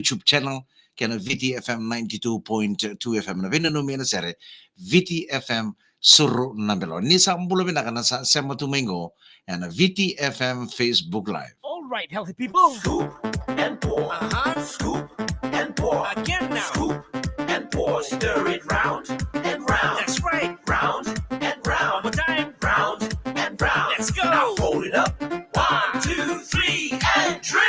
YouTube channel kena VTFM 92.2 FM na vinano mina sere VTFM Suru Nambelo. Ni sa ambulo binakana sa Sema Tumingo and VTFM Facebook Live. All right, healthy people. Scoop and pour. Scoop and pour. Again now. Scoop and pour. Stir it round and round. That's right. Round and round. One more time. Round and round. Let's go. Now fold it up. 1, 2, 3, and drink.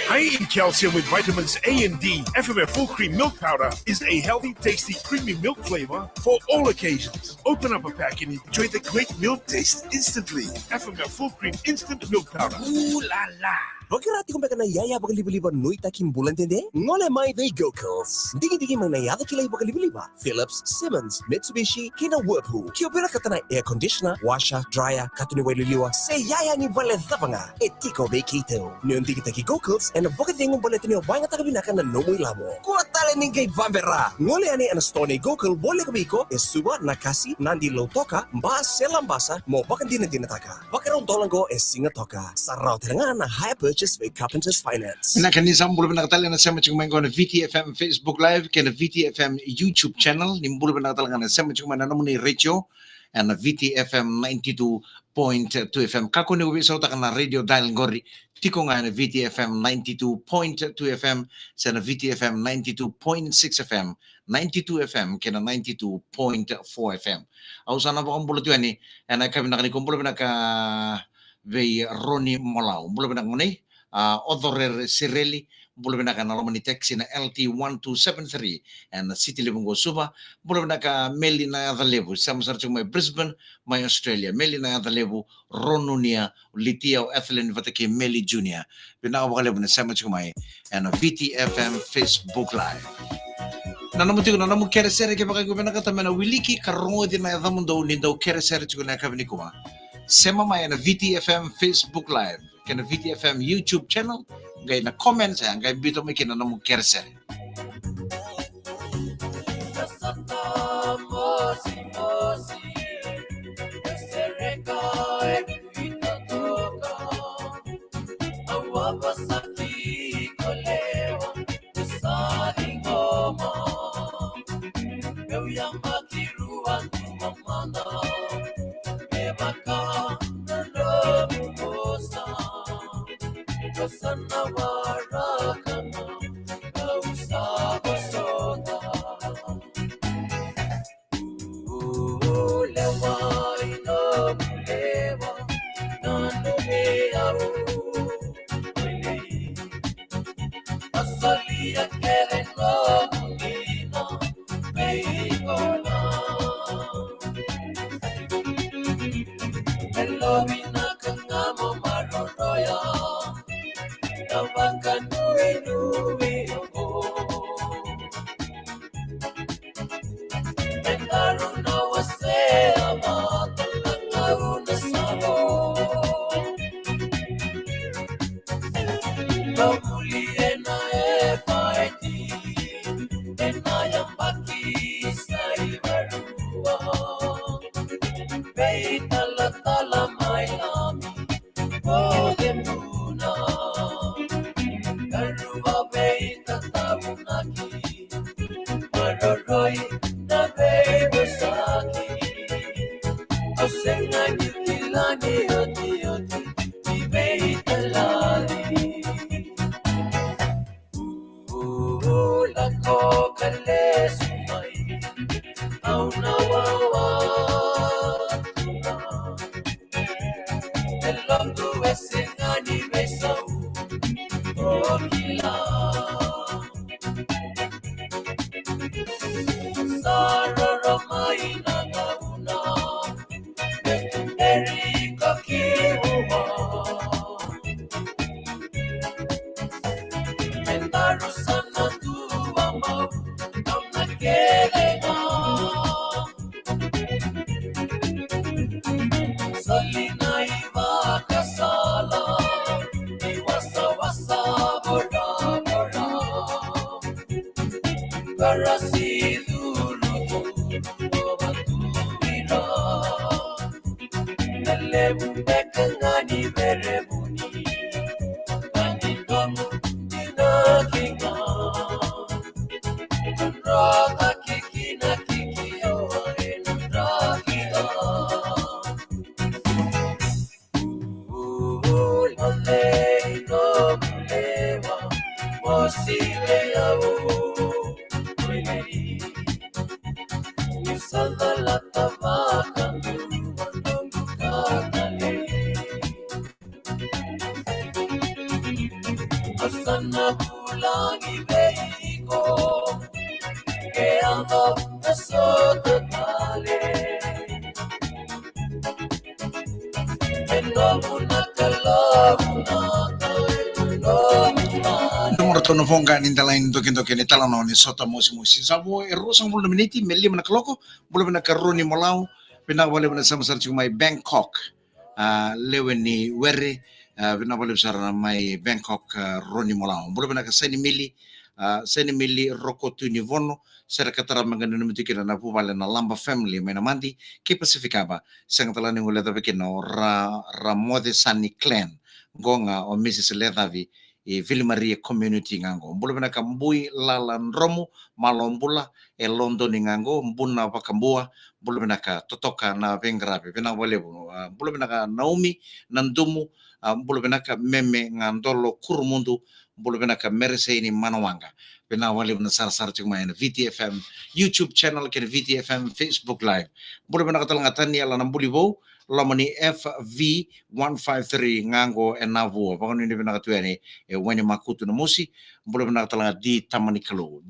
High in calcium with vitamins A and D, FMF Full Cream Milk Powder is a healthy, tasty, creamy milk flavor for all occasions. Open up a pack and enjoy the great milk taste instantly. FMF Full Cream Instant Milk Powder. Ooh la la. Bakirati kung baka nayaya bakalibiliba nuy takim bulan tende? Ngole may they Go-Kills. Digi-digi mang nayada kilay bakalibiliba. Philips, Simmons, Mitsubishi, kina Whirlpool. Kiopera katana air conditioner, washer, dryer, katuni waililiwa. Say yaya ni bale zapanga. Etiko bekito. Nyon digi taki Go-Kills and baka tingong baletini o banga takabinaka na nomoy lamo. Kuatale ningay vambera. Ngole ani anastone Go-Kill bole kabiko esuba nakasi nandi lotoka mba selambasa mo baka dinataka. Bakarong dolango singatoka. Sarao teranga na high purchase with Carpenters Finance. Na kanisa mbulo binakatala na Sema Chukumengo na VTFM Facebook Live kena VTFM YouTube channel. Ni mbulo binakatala na Sema Chukumengo na namuni radio and VTFM 92.2 FM. Kako ni ubisa utaka na radio dial ngori. Tiko nga na VTFM 92.2 FM sa na VTFM 92.6 FM 92 FM kena 92.4 FM. Au sana ba kumbulo tuyan ni na kami nakani kumbulo binaka Vei Ronnie Molau. Mbulo binak munay, Odorer Sireli, mbulo binak na Romani Taxi na LT1273 and City Libungo Suba, mbulo binak Meli na Adalebu, sama sarang may Brisbane, may Australia, Meli na Adalebu, Ronunia, Litiao, Ethelyn Vataki, Meli Junior. Pinakabakalebu na sama may and VTFM Facebook Live. Nanamutigo na namu kere sere ke bakay gubena kata mena wiliki karongo din na yadamundo ni daw kere sere chuko na kabini kuma. Sema maya na VTFM Facebook Live, kena VTFM YouTube channel, gay na comment saya, gay bito may kina namu kersere. Kangani berebuni, kani domu dina kinga. Nomor tono fonga ni talain token ni talano ni sota musi sabo erosang bulu meniti meli mana keloko bulu mana karuni molau pina boleh mana sama sarci mai Bangkok leweni were pina boleh sarana mai Bangkok roni molau bulu mana seni mili rokotu ni vono sera katara mangana numiti kina na pubale na lamba family mena mandi ke pacificaba sang talani ngule tabe kino ra mode sani clan gonga o Mrs. Ledavi e Villa Maria community ngango mbula bena kambui lalan romu malombula e London ngango mbuna pakambua mbula bena ka totoka na vengrabe bena wale mbula bena ka Naomi nandumu mbula bena ka meme ngandolo kurumundu mbula bena ka merese ini manawanga bena wale bena sar cuma ina VTFM YouTube channel ke VTFM Facebook live mbula bena ka talangatan ya lana mbuli bo lamani FV153 ngango enavu pakon ini bena katuani e wani makutu na musi mbula bena talanga di Tamanikalo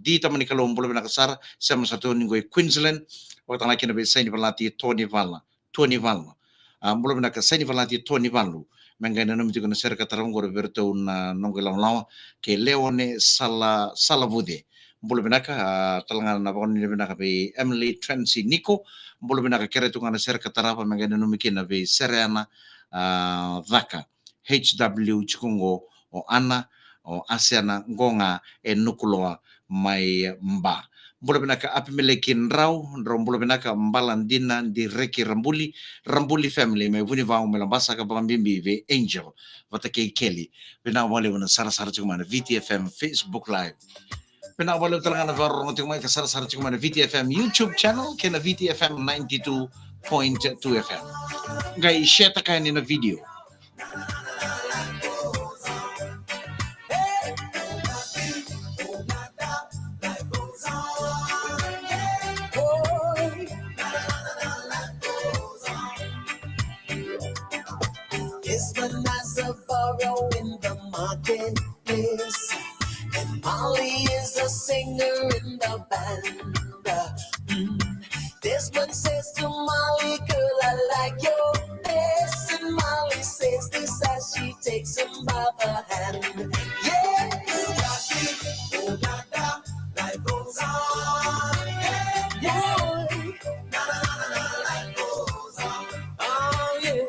mbula bena kasar sama satu ningo Queensland waktu lagi nabi saya pelati Tony Vala mbula bena kasai pelati Tony Valu mengena numi tukuna ser katarang gore berto na nonggelang lawa ke Leone Salavude mbula bena ka talanga na pakon ini bena kapi Emily Transi Nico mbulu bina ka kere tungana ser katarapa mengene numikina be Serena Dhaka HW Chukungo o Ana o Asiana Ngonga e Nukuloa mai mba mbulu bina ka apimelekin rau mbulu bina ka mbalandina di Reki Rambuli family mai vuni vau melambasa ka bambimbi ve Angel vata ke Kelly bina wale bina sara chumana VTFM Facebook live pina wala talaga na varo ng tingmay kasar cuma na VTFM YouTube channel kena VTFM 92.2 FM. Gay share ta kayo ni na video. It's the nice of borrow in the marketplace. Molly is a singer in the band. Desmond says to Molly, girl, I like your face. And Molly says this as she takes him by the hand. Yes, oh, life goes on. Yeah, life goes on. Oh, yeah.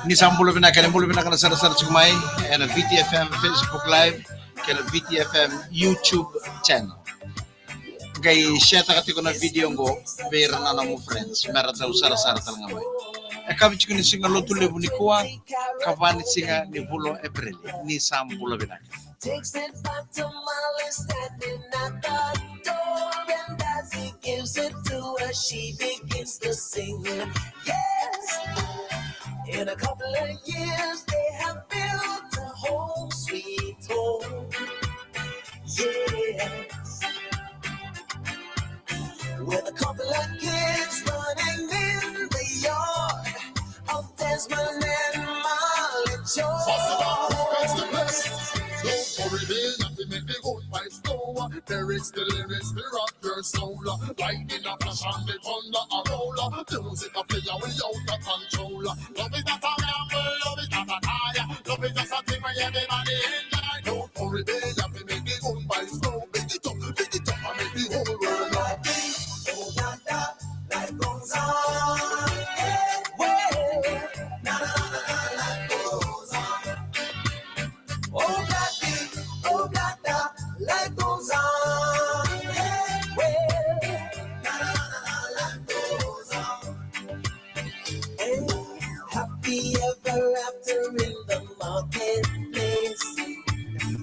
Ni sambulo bina kana sara chumay and VTFM Facebook live kena VTFM YouTube channel. Gay share ta kati ko na video ngo bear na mo friends mera ta usara tal ngamay. E kabi chiko ni singa lotu lebu ni kuwa kavani singa ni bulo April ni sambulo bina. Takes it back to Molly standing at the door, and as he gives it to her, she begins to sing. Yes, in a couple of years they have built a home, sweet home. Yes, with a couple of kids running in the yard of Desmond and Molly Joe. Lyrics, the lyrics, the rock your soul. Lightning a flash and the thunder a roll. Music a play without a control. Love is not a gamble, love is not a tire. Love is just a thing where everybody enjoy. Don't worry, baby, you have to make it go by slow. Pick it up, and make the whole world know. Life goes on. Well, life goes on. Oh, life goes on. Happy ever after in the marketplace.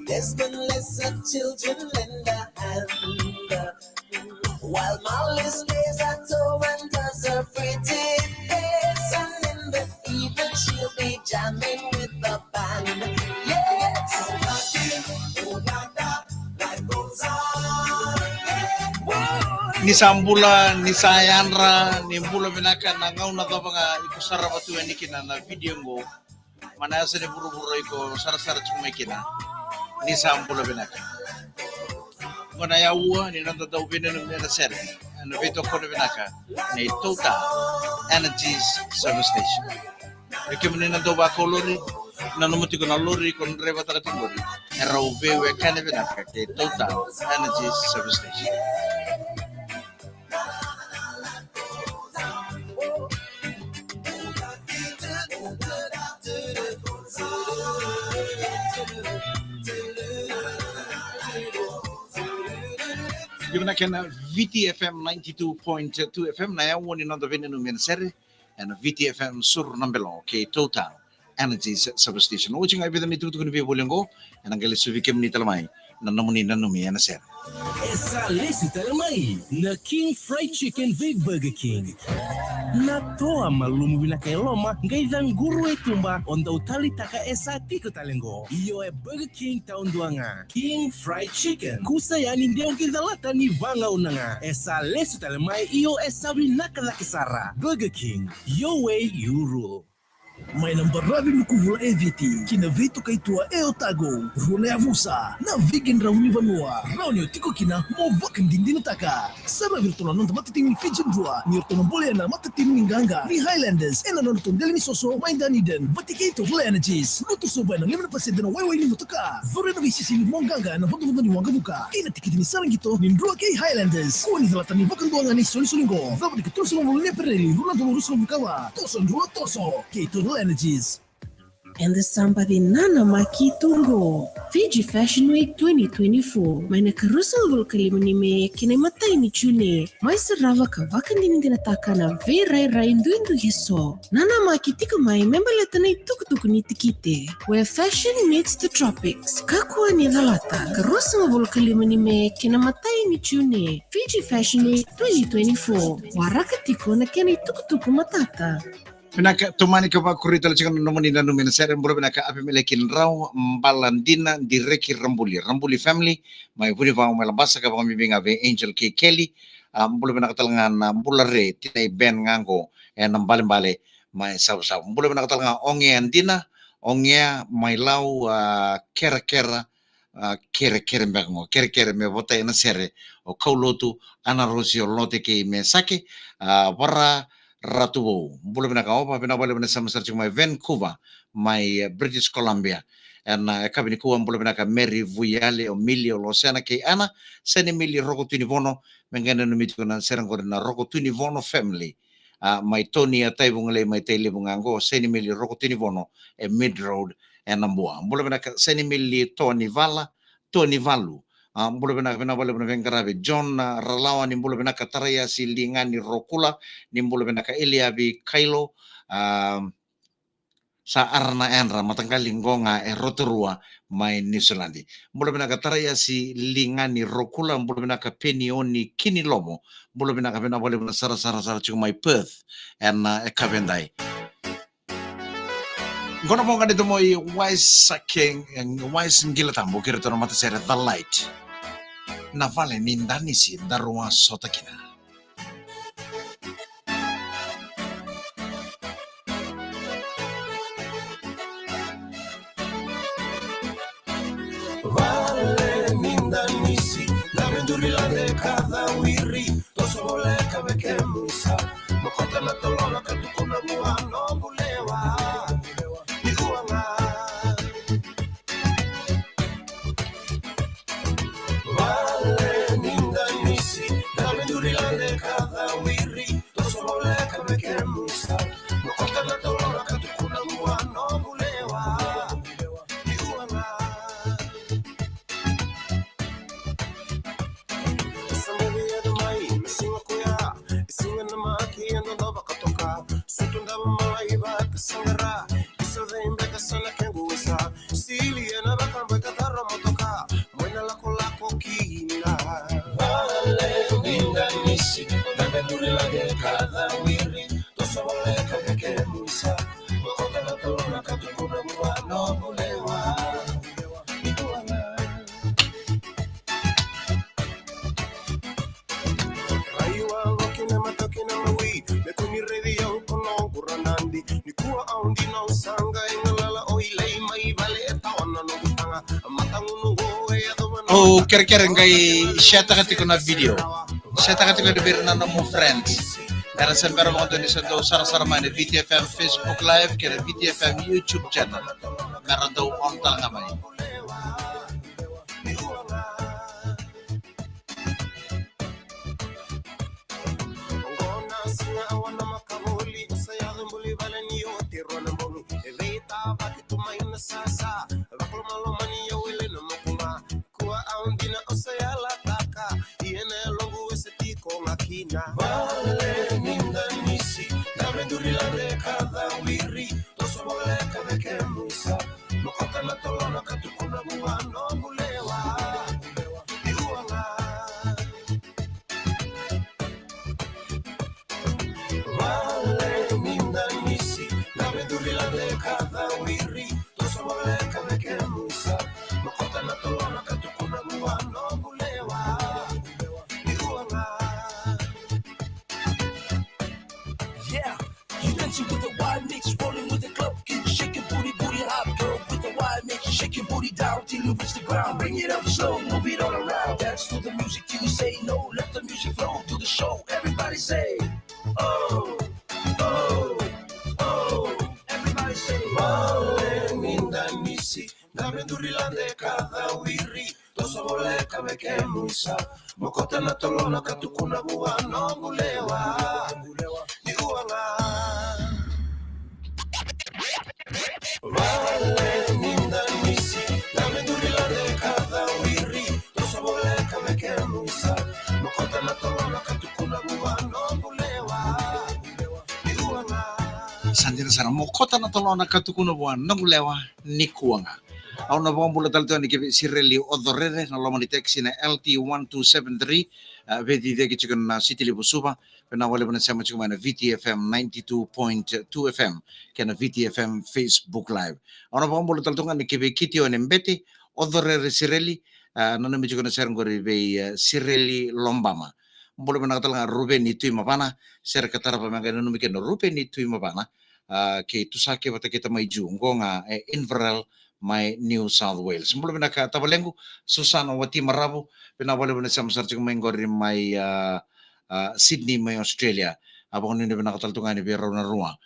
Desmond lets her children lend a hand, while Molly stays at home and does her pretty face. And in the evening she'll be jamming with the band. Yes, ni Sambula, ni Sayanra, ni Mbula Benaka, na ngauna nga ikusara batu kina na video ngo, mana sa ni buru-buru iko sara-sara kina, ni Sambula Benaka. Ngona ya ua, ni nanda daw binanong na sere, ano bito ko na Benaka, ni Total Energies Service Station. Ike muna nanda ba ko lori, nanumuti ko na lori, kung reba talagang lori, era ubewe ka na Benaka, kay Total Energies Service Station. Gimana kena VTFM 92.2 FM na yang woni nando vene no sere and VTFM sur nambelo ke Total Energies Service Station. O chinga ibeda mitu tu kunbi bolengo and angale suvi kem ni talamai na namuni nanumi na sere. Esa lesi talamai na King Fried Chicken ve Burger King. Na toa malumu binaka eloma ngaidhan guru etumba onda utali taka esa tiko talengo. Iyo Burger King taunduanga. King Fried Chicken. Kusa yani ndio ngidhalata ni vanga unanga. Esa lesi talamai iyo esa binaka la kisara. Burger King. Your way you rule. May nambarabi mukuvula EVT, kina veto kaitua eotago, rune avusa, na vegan rauni vanua, rauni otiko kina mo vakan dindino taka. Sara virtual non matatim ni Fijin Drua, ni ortono bole na matatim ni Nganga, ni Highlanders, ena non tondeli ni soso, may daniden, Vaticator Energies, luto soba na 50% na wewe ni mutaka. Zore na visisi ni Monganga na vodo ni wangabuka. Kina tikiti ni sarangito ni Drua kay Highlanders. Kuwa ni zalata ni vakan doanga ni solisulingo. Zabadi ka tulso mo ne pereli, runa do ruso bukawa. Toso Drua toso. Kator Energies. And the somebody nana makitungo. Fiji Fashion Week 2024. May nakarusalvol kalimani me kinamatay ni Chune. May sarava ka vakan din tinataka na veray ndu hiso. Nana makitiko may membalata na itukutuku ni tikite. Where fashion meets the tropics. Kakua ni dalata. Karusalvol kalimani me kinamatay ni Chune. Fiji Fashion Week 2024. Warakatiko na kena itukutuku matata. Pinaka tumani ka ba kurita chikan nomoni na numina sere mburo pinaka api melekin raw mbalandina direki Rambuli family may puni pa malabasa ka ba mibing ave Angel K Kelly mburo pinaka talangan mbulare tinay ben ngango nambale may saw mburo pinaka talangan onge andina onge may law kera me bota na sere o kaulotu anarosio lote ke me sake para Ratu Bow, bule bina ka opa bina bale bina sama sarchik mai Vancouver, mai British Columbia, and kabini kuwa bule bina ka Mary Vuyale o Millie o Losena ke ana seni Millie Roko Tunivono mengena numiti kuna serang na Roko Tunivono family, mai Tony atai bungale mai Taylor bungango seni Millie Roko Tunivono e Mid Road and Nambua, bule bina ka seni Millie Tony Valu. Mbulu bina bale bina vengarabe John Ralawa ni mbulu bina kataraya si lingan ni Rokula ni mbulu bina ka Eliabi Kailo sa arna enra matangkali ngonga rotorua mai New Zealand. Mbulu bina kataraya si lingan ni Rokula mbulu bina ka Penioni Kini Lomo mbulu bina ka bina bale bina sara cuma mai Perth and Kavendai. Ngono mo ngade mo i wise ngila tambo kira tono mata sere The Light. Na vale nindani si darua sota kina. Vale nindani si la vendurila de cada wiri toso vole kabe kemusa mokota na tolona katukuna mua no bulewa ihuanga vale nindani si la vendurila de cada wiri toso vole kabe kemusa mokota na tolona katukuna mua no bulewa ihuanga somebody at the mic Oh, kira-kira ngay share takati ko na video. Share takati ko na biro na mo friends. Era sempre mo to ni sa do sara man ni VTFM Facebook Live kaya VTFM YouTube channel. Meron daw on talaga may. Yeah, you dancing with the wild mix, rolling with the club kid, shaking booty, booty hot girl with the wild mix, shake your booty down till you reach the ground, bring it up slow, move it all around, dance to the music till you say no, let the music flow to the show, everybody say, oh, oh, oh, everybody say, Malen indamisi, dame durilande kada wiri, toso bole kabe kemusa, mokota na tolona katukuna bua no gulewa. Sandira sana mo kota na tolo na katukuno buan nang lewa ni kuanga. Au na bong bula talto ni ke sireli odorere na lo mani taxi na LT1273 vedi de ke na city libu suba pena wale bana sama chuma na VTFM 92.2 FM kena VTFM Facebook Live. Au na bong bula talto ni ke kiti on embeti odorere sireli na mi chuna serang gori be sireli lombama. Boleh menakatala Ruben itu imapana ser katara pamangana no mikeno Ruben itu imapana ke tusake bata kita mai jungo nga Inverell mai New South Wales. Boleh menaka tabalengu Susana Wati Marabu pena boleh menasa sarjung mengori mai Sydney mai Australia. Abang ni menakatal tungani bero na ruang.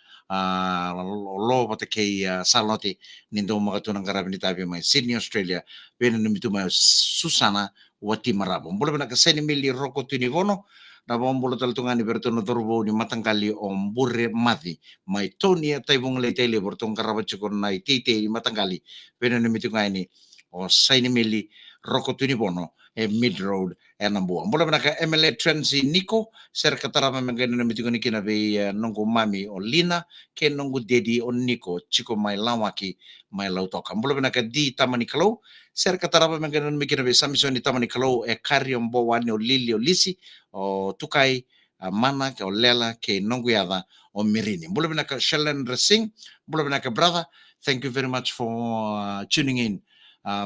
Lo bata ke Saloti nindo makatunang karabin tabi mai Sydney Australia. Pena nimitu mai Susana Wati Marabu. Boleh menaka seni mili roko tunigono na bombolo taltungan ni bertono turbo ni matangkali om burre mati mai tonia taibong letele bertong karabachukon na tite ni matangkali pena nimitunga ini o seni mili roko tunibono mid road enambuang. Boleh menaka MLA Trensi Nico ser katarama mengene nimitunga ni kinabe nonggo mami o Lina ke nonggo dedi on Nico chiko mai lawaki mai lautoka. Boleh menaka di tamani kalau ser katarapa mengene mikir be samisoni tamani kalau kariom bowani o lili o lisi o tukai mana ke o lela ke nonguyada o mirini. Boleh menaka Shellen Racing, boleh menaka brother, thank you very much for tuning in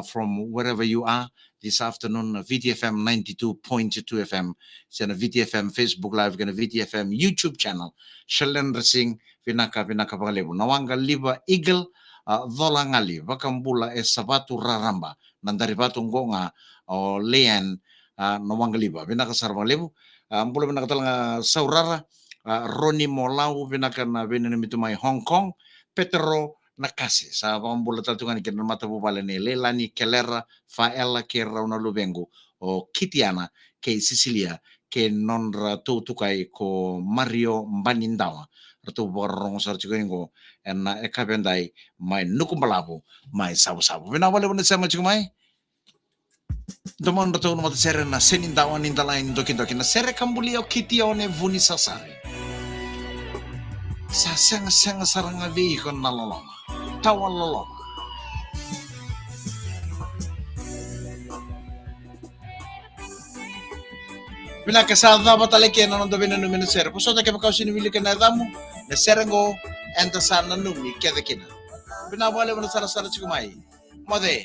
from wherever you are this afternoon. VTFM 92.2 FM, sana VTFM Facebook Live, gana VTFM YouTube channel. Shellen Racing, vinaka pangalebu. Nawanga liba Eagle, Dhola ngali vakambula sabatu raramba nandari batu ngonga o lean nawangaliba binaka sarva lebu ambula binaka talanga saurara Roni Molau binaka na binani mitumai Hong Kong Petro nakasi sa ambula taltungan ke mata bubale ne Lelani Kelera Faela ke Rauna Lubengu o Kitiana ke Sicilia ke nonra tukai ko Mario Mbanindawa ratu borong sarchugengo na ekabendai mai nukumbalabu mai sabu-sabu bina wale bana sama chumai domon ratu no sere na senindawan indalain doki na sere kambulio kitione vuni sasare sasang saranga vi kon naloloma tawal loloma Bila kasada batale ke nanon dobe nanu mena ser. Puso ta ke pakau sini wili kana damu. Na serengo enta sana numi ke dekina. Bina wale mana sara chikumai. Mode